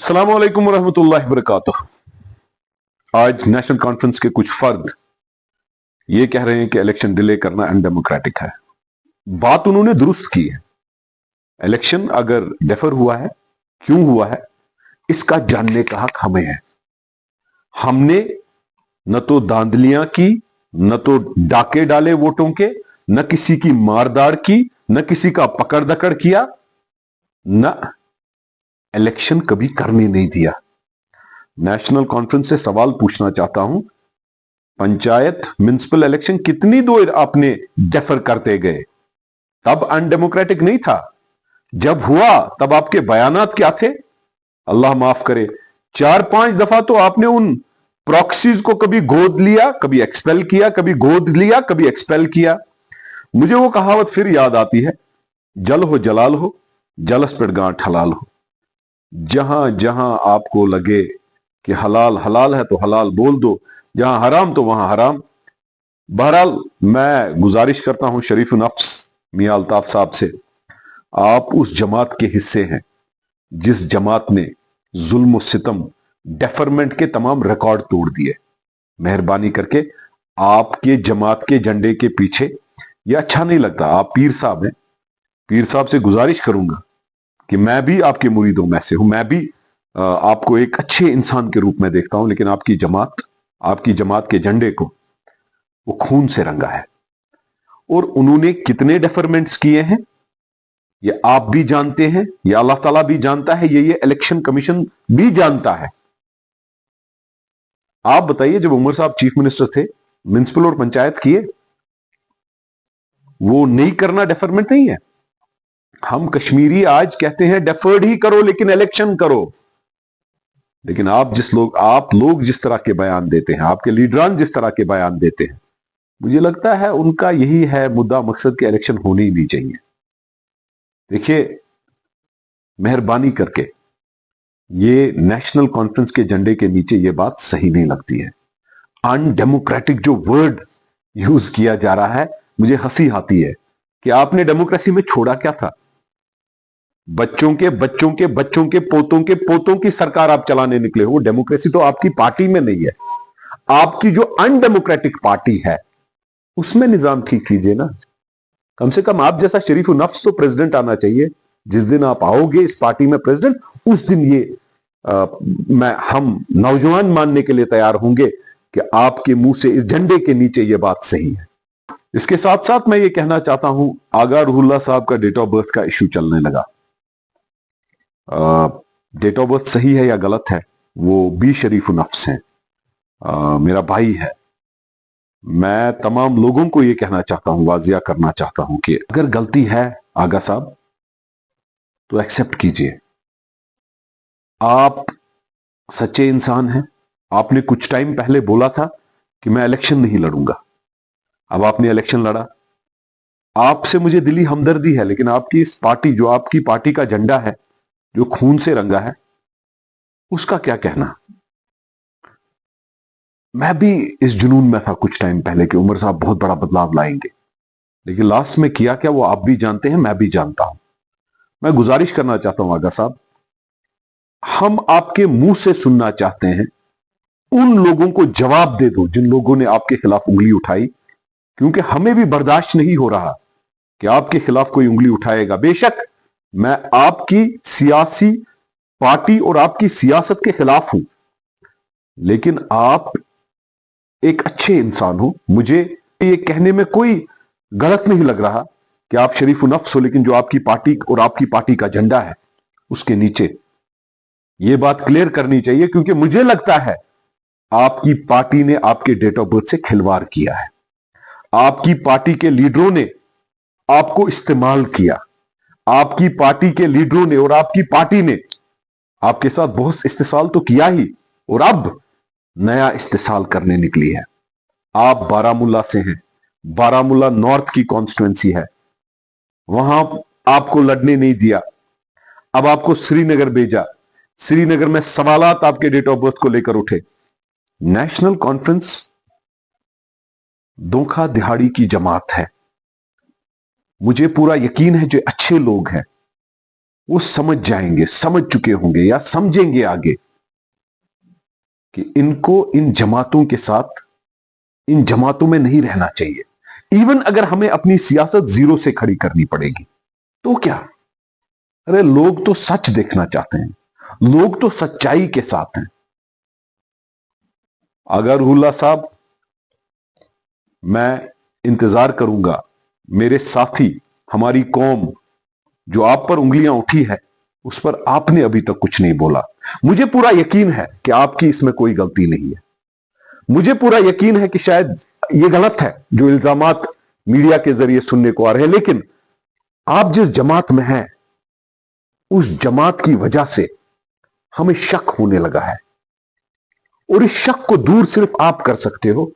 अस्सलाम वालेकुम रहमतुल्लाहि वबरकातुह। आज नेशनल कॉन्फ्रेंस के कुछ फर्द ये कह रहे हैं कि इलेक्शन डिले करना अनडेमोक्रेटिक है। बात उन्होंने दुरुस्त की है। इलेक्शन अगर डेफर हुआ है, क्यों हुआ है, इसका जानने का हक हमें है। हमने न तो धांधलियां की, न तो डाके डाले वोटों के, न किसी की मारदाड़ की, न किसी का पकड़ दकड़ किया, न इलेक्शन कभी करने नहीं दिया। नेशनल कॉन्फ्रेंस से सवाल पूछना चाहता हूं, पंचायत म्युनिसिपल इलेक्शन कितनी देर आपने डेफर करते गए? तब अनडेमोक्रेटिक नहीं था। जब हुआ तब आपके बयानात क्या थे? अल्लाह माफ करे, 4-5 दफा तो आपने उन प्रॉक्सीज को कभी गोद लिया, कभी एक्सपेल किया, कभी गोद लिया, कभी एक्सपेल किया। मुझे वो कहावत फिर याद आती है, जल हो जलाल हो, जलस पर गांठ हलाल हो। जहां जहां आपको लगे कि हलाल हलाल है तो हलाल बोल दो, जहां हराम तो वहां हराम। बहरहाल मैं गुजारिश करता हूं शरीफ नफ्स मियां अल्ताफ साहब से, आप उस जमात के हिस्से हैं जिस जमात ने जुल्म सितम डेफरमेंट के तमाम रिकॉर्ड तोड़ दिए। मेहरबानी करके आपके जमात के झंडे के पीछे यह अच्छा नहीं लगता। आप पीर साहब हैं, पीर साहब से गुजारिश करूंगा कि मैं भी आपके मुरीदों में से हूं, मैं भी आपको एक अच्छे इंसान के रूप में देखता हूं, लेकिन आपकी जमात के झंडे को वो खून से रंगा है। और उन्होंने कितने डेफरमेंट्स किए हैं ये आप भी जानते हैं, ये अल्लाह ताला भी जानता है, ये इलेक्शन कमीशन भी जानता है। आप बताइए, जब उमर साहब चीफ मिनिस्टर थे, म्युनिसिपल और पंचायत किए? वो नहीं करना डेफरमेंट नहीं है। हम कश्मीरी आज कहते हैं डेफर्ड ही करो लेकिन इलेक्शन करो। लेकिन आप लोग जिस तरह के बयान देते हैं, आपके लीडरान जिस तरह के बयान देते हैं, मुझे लगता है उनका यही है मुद्दा मकसद के इलेक्शन होने ही नहीं चाहिए। देखिए, मेहरबानी करके ये नेशनल कॉन्फ्रेंस के झंडे के नीचे ये बात सही नहीं लगती है। अनडेमोक्रेटिक जो वर्ड यूज किया जा रहा है, मुझे हंसी आती है कि आपने डेमोक्रेसी में छोड़ा क्या था? बच्चों के बच्चों के बच्चों के पोतों के पोतों की सरकार आप चलाने निकले हो। डेमोक्रेसी तो आपकी पार्टी में नहीं है। आपकी जो अनडेमोक्रेटिक पार्टी है उसमें निजाम ठीक कीजिए ना। कम से कम आप जैसा शरीफ नफ्स तो प्रेसिडेंट आना चाहिए। जिस दिन आप आओगे इस पार्टी में प्रेसिडेंट, उस दिन हम नौजवान मानने के लिए तैयार होंगे कि आपके मुंह से इस झंडे के नीचे यह बात सही है। इसके साथ साथ मैं ये कहना चाहता हूं, आगा रूहुल्लाह साहब का डेट ऑफ बर्थ का इश्यू चलने लगा। डेट ऑफ बर्थ सही है या गलत है, वो भी शरीफ नफ्स है, मेरा भाई है। मैं तमाम लोगों को यह कहना चाहता हूं, वाजिया करना चाहता हूं कि अगर गलती है आगा साहब तो एक्सेप्ट कीजिए। आप सच्चे इंसान हैं। आपने कुछ टाइम पहले बोला था कि मैं इलेक्शन नहीं लड़ूंगा। अब आपने इलेक्शन लड़ा। आपसे मुझे दिली हमदर्दी है, लेकिन आपकी इस पार्टी, जो आपकी पार्टी का झंडा है, जो खून से रंगा है, उसका क्या कहना? मैं भी इस जुनून में था कुछ टाइम पहले कि उमर साहब बहुत बड़ा बदलाव लाएंगे, लेकिन लास्ट में किया क्या वो आप भी जानते हैं, मैं भी जानता हूं। मैं गुजारिश करना चाहता हूं आगा साहब, हम आपके मुंह से सुनना चाहते हैं। उन लोगों को जवाब दे दो जिन लोगों ने आपके खिलाफ उंगली उठाई, क्योंकि हमें भी बर्दाश्त नहीं हो रहा कि आपके खिलाफ कोई उंगली उठाएगा। बेशक मैं आपकी सियासी पार्टी और आपकी सियासत के खिलाफ हूं, लेकिन आप एक अच्छे इंसान हो। मुझे ये कहने में कोई गलत नहीं लग रहा कि आप शरीफ नफ्स हो, लेकिन जो आपकी पार्टी और आपकी पार्टी का झंडा है उसके नीचे यह बात क्लियर करनी चाहिए, क्योंकि मुझे लगता है आपकी पार्टी ने आपके डेट ऑफ बर्थ से खिलवाड़ किया है। आपकी पार्टी के लीडरों ने आपको इस्तेमाल किया। आपकी पार्टी के लीडरों ने और आपकी पार्टी ने आपके साथ बहुत इस्तेसाल तो किया ही, और अब नया इस्तेसाल करने निकली है। आप बारामूला से हैं, बारामूला नॉर्थ की कॉन्स्टिट्यूएंसी है, वहां आपको लड़ने नहीं दिया। अब आपको श्रीनगर भेजा। श्रीनगर में सवालात आपके डेट ऑफ बर्थ को लेकर उठे। नेशनल कॉन्फ्रेंस धोखा दिहाड़ी की जमात है। मुझे पूरा यकीन है जो अच्छे लोग हैं वो समझ जाएंगे, समझ चुके होंगे या समझेंगे आगे कि इनको इन जमातों के साथ, इन जमातों में नहीं रहना चाहिए। इवन अगर हमें अपनी सियासत जीरो से खड़ी करनी पड़ेगी तो क्या? अरे लोग तो सच देखना चाहते हैं, लोग तो सच्चाई के साथ हैं। आगा रुहुल्लाह साहब, मैं इंतजार करूंगा, मेरे साथी, हमारी कौम जो आप पर उंगलियां उठी है उस पर आपने अभी तक कुछ नहीं बोला। मुझे पूरा यकीन है कि आपकी इसमें कोई गलती नहीं है। मुझे पूरा यकीन है कि शायद ये गलत है जो इल्जामात मीडिया के जरिए सुनने को आ रहे हैं, लेकिन आप जिस जमात में हैं उस जमात की वजह से हमें शक होने लगा है, और इस शक को दूर सिर्फ आप कर सकते हो।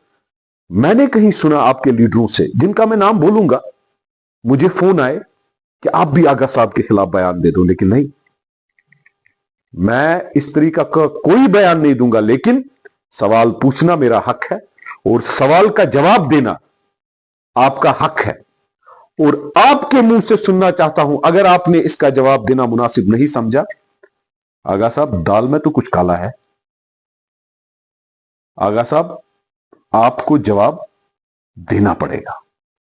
मैंने कहीं सुना आपके लीडरों से, जिनका मैं नाम बोलूंगा, मुझे फोन आए कि आप भी आगा साहब के खिलाफ बयान दे दो, लेकिन नहीं, मैं इस तरीका का कोई बयान नहीं दूंगा। लेकिन सवाल पूछना मेरा हक है और सवाल का जवाब देना आपका हक है, और आपके मुंह से सुनना चाहता हूं। अगर आपने इसका जवाब देना मुनासिब नहीं समझा, आगा साहब दाल में तो कुछ काला है। आगा साहब आपको जवाब देना पड़ेगा।